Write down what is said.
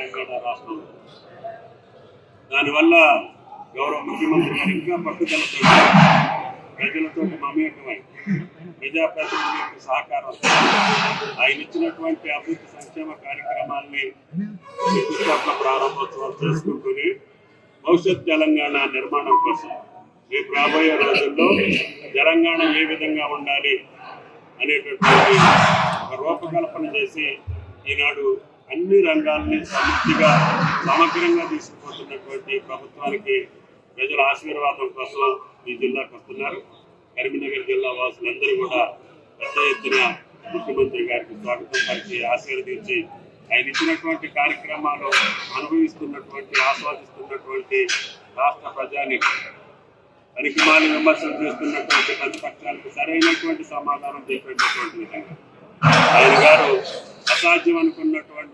తెలంగాణ రాష్ట్రం. దానివల్ల గౌరవ ముఖ్యమంత్రి గారు ఇంకా పట్టుదలతో ప్రజలతో మమేకమై ప్రజాప్రతినిధుల యొక్క సహకారం ఆయన ఇచ్చినటువంటి అభివృద్ధి సంక్షేమ కార్యక్రమాల్ని శంకుస్థాపన ప్రారంభోత్సవాలు చేసుకుంటూనే భవిష్యత్ తెలంగాణ నిర్మాణం కోసం రేపు రాబోయే రోజుల్లో తెలంగాణ ఏ విధంగా ఉండాలి అనేటటువంటి ఒక రూపకల్పన చేసి ఈనాడు అన్ని రంగాల్ని సమృద్ధిగా సమగ్రంగా తీసుకుపోతున్నటువంటి ప్రభుత్వానికి ప్రజల ఆశీర్వాదం కోసం ఈ జిల్లాకు వస్తున్నారు. కరీంనగర్ జిల్లా వాసులందరూ కూడా పెద్ద ఎత్తున ముఖ్యమంత్రి గారికి స్వాగతం పరిచి ఆశీర్వదించి ఆయన ఇచ్చినటువంటి కార్యక్రమాలు అనుభవిస్తున్నటువంటి ఆస్వాదిస్తున్నటువంటి రాష్ట్ర ప్రజానికి పనికిమాలి విమర్శలు చేస్తున్నటువంటి ప్రతిపక్షాలకు సరైనటువంటి సమాధానం చెప్పేటటువంటి విధంగా ఆయన గారు అసాధ్యం అనుకున్నటువంటి